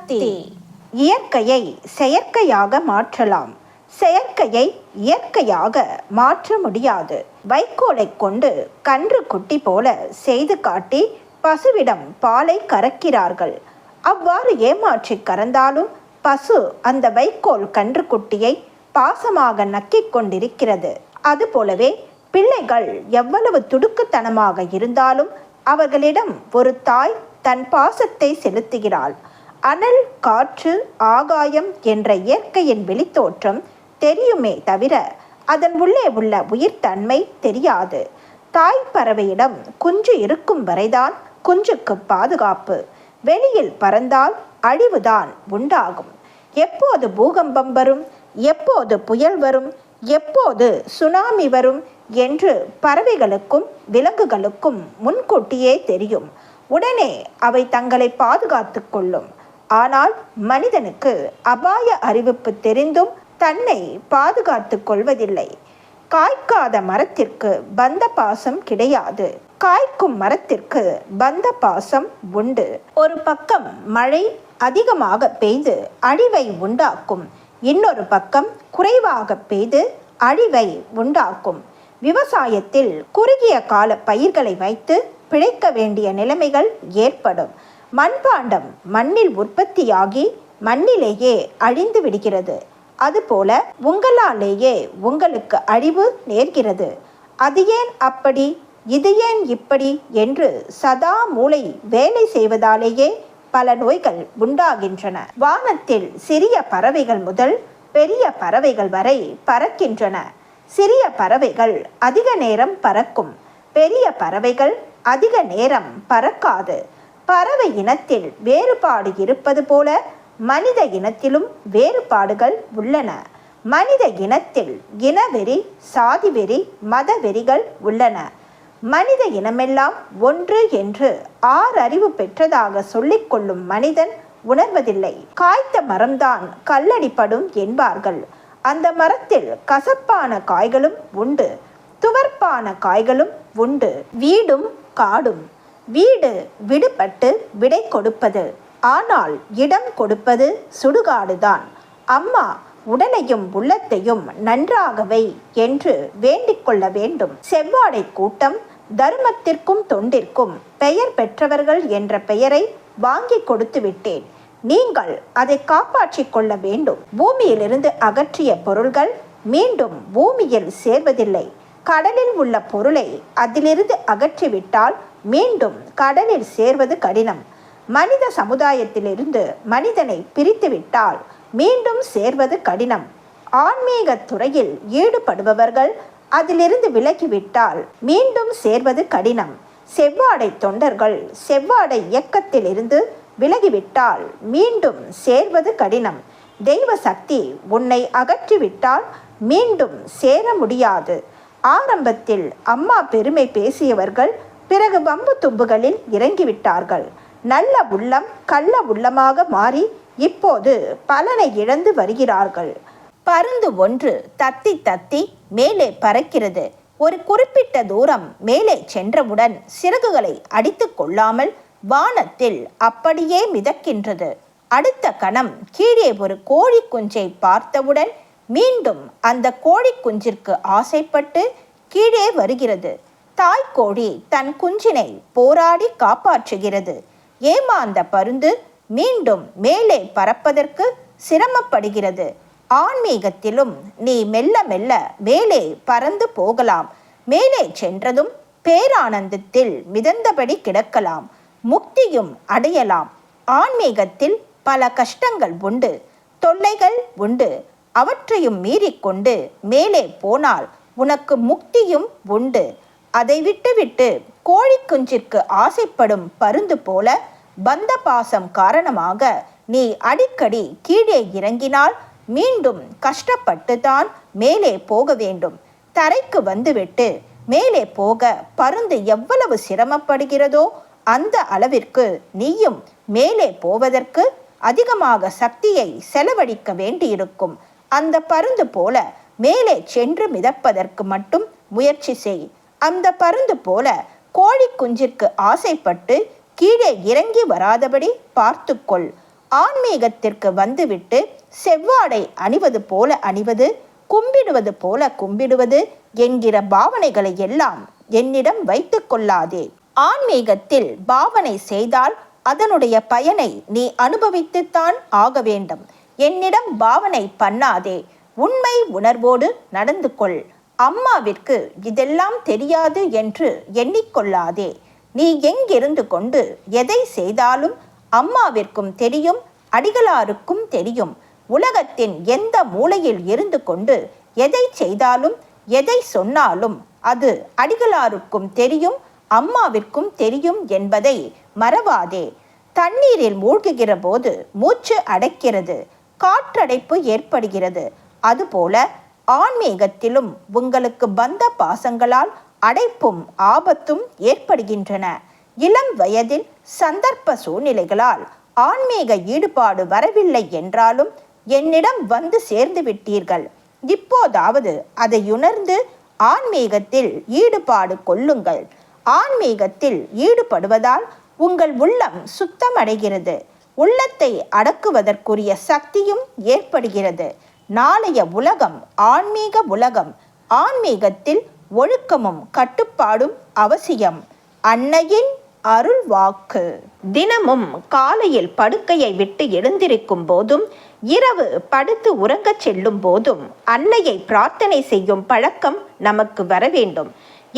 சக்தி. இயற்கையை செயற்கையாக மாற்றலாம், செயற்கையை இயற்கையாக மாற்ற முடியாது. வைக்கோலை கொண்டு கன்று குட்டி போல செய்து காட்டி பசுவிடம் பாலை கறக்கிறார்கள். அவ்வாறு ஏமாற்றி கறந்தாலும் பசு அந்த வைக்கோல் கன்று குட்டியை பாசமாக நக்கிக் கொண்டிருக்கிறது. அதுபோலவே பிள்ளைகள் எவ்வளவு துடுக்குத்தனமாக இருந்தாலும் அவர்களிடம் ஒரு தாய் தன் பாசத்தை செலுத்துகிறாள். அனல், காற்று, ஆகாயம் என்ற இயற்கையின் வெளித்தோற்றம் தெரியுமே தவிர அதன் உள்ளே உள்ள உயிர்த்தன்மை தெரியாது. தாய் பறவையிடம் குஞ்சு இருக்கும் வரைதான் குஞ்சுக்கு பாதுகாப்பு. வெளியில் பறந்தால் அழிவுதான் உண்டாகும். எப்போது பூகம்பம் வரும், எப்போது புயல் வரும், எப்போது சுனாமி வரும் என்று பறவைகளுக்கும் விலங்குகளுக்கும் முன்கூட்டியே தெரியும். உடனே அவை தங்களை பாதுகாத்து கொள்ளும். ஆனால் மனிதனுக்கு அபாய அறிவிப்பு தெரிந்தும் தன்னை பாதுகாத்து கொள்வதில்லை. காய்க்காத மரத்திற்கு பந்த பாசம் கிடையாது, காய்க்கும் மரத்திற்கு பந்த பாசம் உண்டு. ஒரு பக்கம் மழை அதிகமாக பெய்து அழிவை உண்டாக்கும், இன்னொரு பக்கம் குறைவாக பெய்து அழிவை உண்டாக்கும். விவசாயத்தில் குறுகிய கால பயிர்களை வைத்து பிழைக்க வேண்டிய நிலைமைகள் ஏற்படும். மண்பாண்டம் மண்ணில் உற்பத்தியாகி மண்ணிலேயே அழிந்து விடுகிறது. அதுபோல உங்களாலேயே உங்களுக்கு அழிவு நேர்கிறது. அது ஏன் அப்படி, இது ஏன் இப்படி என்று சதா மூளை வேலை செய்வதாலேயே பல நோய்கள் உண்டாகின்றன. வானத்தில் சிறிய பறவைகள் முதல் பெரிய பறவைகள் வரை பறக்கின்றன. சிறிய பறவைகள் அதிக நேரம் பறக்கும், பெரிய பறவைகள் அதிக நேரம் பறக்காது. பறவை இனத்தில் வேறுபாடு இருப்பது போல மனித இனத்திலும் வேறுபாடுகள் உள்ளன. மனித இனத்தில் இனவெறி, சாதிவெறி, மதவெறிகள் உள்ளன. மனித இனமெல்லாம் ஒன்று என்று ஆறறிவு பெற்றதாக சொல்லிக் கொள்ளும் மனிதன் உணர்வதில்லை. காய்த்த மரம்தான் கல்லடிப்படும் என்பார்கள். அந்த மரத்தில் கசப்பான காய்களும் உண்டு, துவர்ப்பான காய்களும் உண்டு. வீடும் காடும். வீடு விடுபட்டு விடை கொடுப்பது, ஆனால் இடம் கொடுப்பது சுடுகாடுதான். அம்மா உடலையும் உள்ளத்தையும் நன்றாகவை என்று வேண்டிக் கொள்ள வேண்டும். செவ்வாடை கூட்டம் தர்மத்திற்கும் தொண்டிற்கும் பெயர் பெற்றவர்கள் என்ற பெயரை வாங்கி கொடுத்து விட்டேன். நீங்கள் அதை காப்பாற்றிக் கொள்ள வேண்டும். பூமியிலிருந்து அகற்றிய பொருள்கள் மீண்டும் பூமியில் சேர்வதில்லை. கடலில் உள்ள பொருளை அதிலிருந்து அகற்றிவிட்டால் மீண்டும் கடலில் சேர்வது கடினம். மனித சமுதாயத்திலிருந்து மனிதனை பிரித்துவிட்டால் மீண்டும் சேர்வது கடினம். ஆன்மீக துறையில் ஈடுபடுபவர்கள் அதிலிருந்து விலகிவிட்டால் மீண்டும் சேர்வது கடினம். செவ்வாடை தொண்டர்கள் செவ்வாடை இயக்கத்திலிருந்து விலகிவிட்டால் மீண்டும் சேர்வது கடினம். தெய்வ சக்தி உன்னை அகற்றிவிட்டால் மீண்டும் சேர முடியாது. ஆரம்பத்தில் அம்மா பெருமை பேசியவர்கள் பிறகு வம்பு தும்புகளில் இறங்கிவிட்டார்கள். நல்ல உள்ளம் கள்ள உள்ளமாக மாறி இப்போது பலனை இழந்து வருகிறார்கள். பருந்து ஒன்று தத்தி தத்தி மேலே பறக்கிறது. ஒரு குறிப்பிட்ட தூரம் மேலே சென்றவுடன் சிறகுகளை அடித்து கொள்ளாமல் வானத்தில் அப்படியே மிதக்கின்றது. அடுத்த கணம் கீழே ஒரு கோழி குஞ்சை பார்த்தவுடன் மீண்டும் அந்த கோழி குஞ்சிற்கு ஆசைப்பட்டு கீழே வருகிறது. தாய்க்கோழி தன் குஞ்சினை போராடி காப்பாற்றுகிறது. ஏமாந்த பருந்து மீண்டும் மேலே பறப்பதற்கு சிரமப்படுகிறது. ஆன்மீகத்திலும் நீ மெல்ல மெல்ல மேலே பறந்து போகலாம். மேலே சென்றதும் பேரானந்தத்தில் மிதந்தபடி கிடக்கலாம். முக்தியும் அடையலாம். ஆன்மீகத்தில் பல கஷ்டங்கள் உண்டு, தொல்லைகள் உண்டு. அவற்றையும் மீறிக்கொண்டு மேலே போனால் உனக்கு முக்தியும் உண்டு. அதை விட்டுவிட்டு கோழி குஞ்சிற்கு ஆசைப்படும் பருந்து போல பந்த பாசம் காரணமாக நீ அடிக்கடி கீழே இறங்கினால் மீண்டும் கஷ்டப்பட்டுதான் மேலே போக வேண்டும். தரைக்கு வந்துவிட்டு மேலே போக பருந்து எவ்வளவு சிரமப்படுகிறதோ அந்த அளவிற்கு நீயும் மேலே போவதற்கு அதிகமாக சக்தியை செலவழிக்க வேண்டியிருக்கும். அந்த பருந்து போல மேலே சென்று மிதப்பதற்கு மட்டும் முயற்சி செய். அந்த பருந்து போல கோழி குஞ்சிற்கு ஆசைப்பட்டு கீழே இறங்கி வராதபடி பார்த்துக்கொள். ஆன்மீகத்திற்கு வந்துவிட்டு செவ்வாடை அணிவது போல அணிவது, கும்பிடுவது போல கும்பிடுவது என்கிற பாவனைகளை எல்லாம் என்னிடம் வைத்து கொள்ளாதே. ஆன்மீகத்தில் பாவனை செய்தால் அதனுடைய பயனை நீ அனுபவித்துத்தான் ஆக வேண்டும். என்னிடம் பாவனை பண்ணாதே. உண்மை உணர்வோடு நடந்து கொள். அம்மாவிற்கு இதெல்லாம் தெரியாது என்று எண்ணிக்கொள்ளாதே. நீ எங்கிருந்து கொண்டு எதை செய்தாலும் அம்மாவிற்கும் தெரியும், அடிகளாருக்கும் தெரியும். உலகத்தின் எந்த மூலையில் இருந்து கொண்டு எதை செய்தாலும் எதை சொன்னாலும் அது அடிகளாருக்கும் தெரியும், அம்மாவிற்கும் தெரியும் என்பதை மறவாதே. தண்ணீரில் மூழ்குகிற போது மூச்சு அடைக்கிறது, காற்றடைப்பு ஏற்படுகிறது. அதுபோல ஆன்மீகத்திலும் உங்களுக்கு பந்த பாசங்களால் அடைப்பும் ஆபத்தும் ஏற்படுகின்றன. இளம் வயதில் சந்தர்ப்ப சூழ்நிலைகளால் ஆன்மீக ஈடுபாடு வரவில்லை என்றாலும் என்னிடம் வந்து சேர்ந்து விட்டீர்கள். இப்போதாவது அதை உணர்ந்து ஆன்மீகத்தில் ஈடுபாடு கொள்ளுங்கள். ஆன்மீகத்தில் ஈடுபடுவதால் உங்கள் உள்ளம் சுத்தமடைகிறது. உள்ளத்தை அடக்குவதற்குரிய சக்தியும் ஏற்படுகிறது. நாளைய உலகம் ஆன்மீக உலகம். ஆன்மீகத்தில் ஒழுக்கமும் கட்டுப்பாடும் அவசியம். அன்னையின் அருள் வாக்கு. தினமும் காலையில் படுக்கையை விட்டு எழுந்திருக்கும் போதும் இரவு படுத்து உறங்கச் செல்லும் போதும் அன்னையை பிரார்த்தனை செய்யும் பழக்கம் நமக்கு வர வேண்டும்.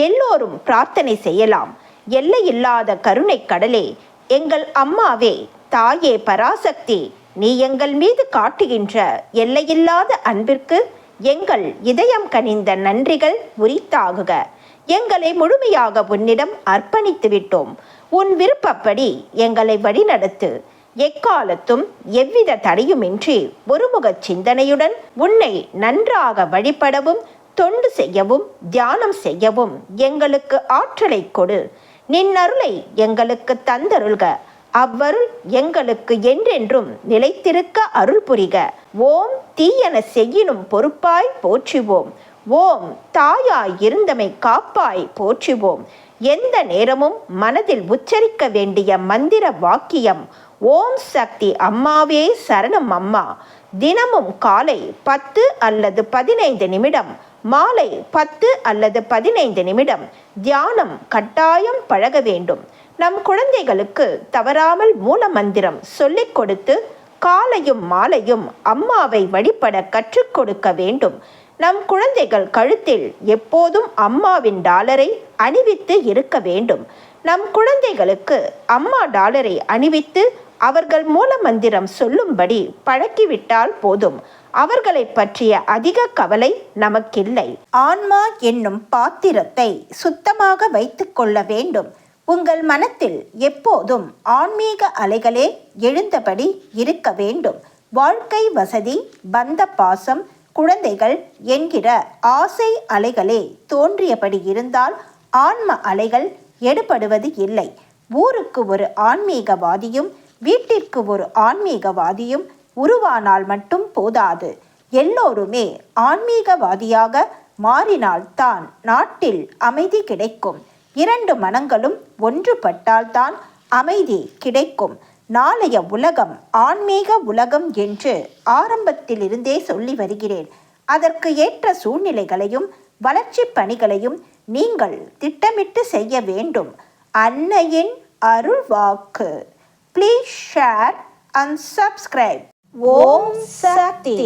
எல்லோரும் பிரார்த்தனை செய்யலாம். எல்லையில்லாத கருணை கடலே, எங்கள் அம்மாவே, தாயே பராசக்தி, நீ எங்கள் மீது காட்டுகின்ற எல்லையில்லாத அன்பிற்கு எங்கள் இதயம் கனிந்த நன்றிகள் உரித்தாகுக. எங்களை முழுமையாக உன்னிடம் அர்ப்பணித்து விட்டோம். உன் விருப்பப்படி எங்களை வழிநடத்து. எக்காலத்தும் எவ்வித தடையுமின்றி ஒருமுக சிந்தனையுடன் உன்னை நன்றாக வழிபடவும் தொண்டு செய்யவும் தியானம் செய்யவும் எங்களுக்கு ஆற்றலை கொடு. நின்னருளை எங்களுக்கு தந்தருள்க. அவ்வருள் எங்களுக்கு என்றென்றும் நிலைத்திருக்க அருள் புரிக. ஓம் தீயன செய்யினும் பொறுப்பாய் போற்றுவோம். ஓம் தாயாய் இருந்தமை காப்பாய் போற்றுவோம். எந்த நேரமும் மனதில் உச்சரிக்க வேண்டிய மந்திர வாக்கியம் ஓம் சக்தி அம்மாவே சரணம் அம்மா. தினமும் காலை 10 அல்லது 15 நிமிடம், மாலை 10 அல்லது 15 நிமிடம் தியானம் கட்டாயம் பழக வேண்டும். நம் குழந்தைகளுக்கு தவறாமல் மூல மந்திரம் சொல்லிக் கொடுத்து காலையும் மாலையும் அம்மாவை வழிபட கற்றுக் கொடுக்க வேண்டும். நம் குழந்தைகள் கழுத்தில் எப்போதும் அம்மாவின் டாலரை அணிவித்து இருக்க வேண்டும். நம் குழந்தைகளுக்கு அம்மா டாலரை அணிவித்து அவர்கள் மூல மந்திரம் சொல்லும்படி பழக்கிவிட்டால் போதும். அவர்களை பற்றிய அதிக கவலை நமக்கில்லை. ஆன்மா என்னும் பாத்திரத்தை சுத்தமாக வைத்து கொள்ள வேண்டும். உங்கள் மனத்தில் எப்போதும் ஆன்மீக அலைகளே எழுந்தபடி இருக்க வேண்டும். வாழ்க்கை வசதி, பந்த பாசம், குழந்தைகள் என்கிற ஆசை அலைகளே தோன்றியபடி இருந்தால் ஆன்ம அலைகள் எடுபடுவது இல்லை. ஊருக்கு ஒரு ஆன்மீகவாதியும் வீட்டிற்கு ஒரு ஆன்மீகவாதியும் உருவானால் மட்டும் போதாது. எல்லோருமே ஆன்மீகவாதியாக மாறினால்தான் நாட்டில் அமைதி கிடைக்கும். 2 மனங்களும் ஒன்றுபட்டால்தான் அமைதி கிடைக்கும். நாளைய உலகம் ஆன்மீக உலகம் என்று ஆரம்பத்திலிருந்தே சொல்லி வருகிறேன். அதற்கு ஏற்ற சூழ்நிலைகளையும் வளர்ச்சி பணிகளையும் நீங்கள் திட்டமிட்டு செய்ய வேண்டும். அன்னையின் அருள் வாக்கு. Please share and subscribe. Om Sakthi.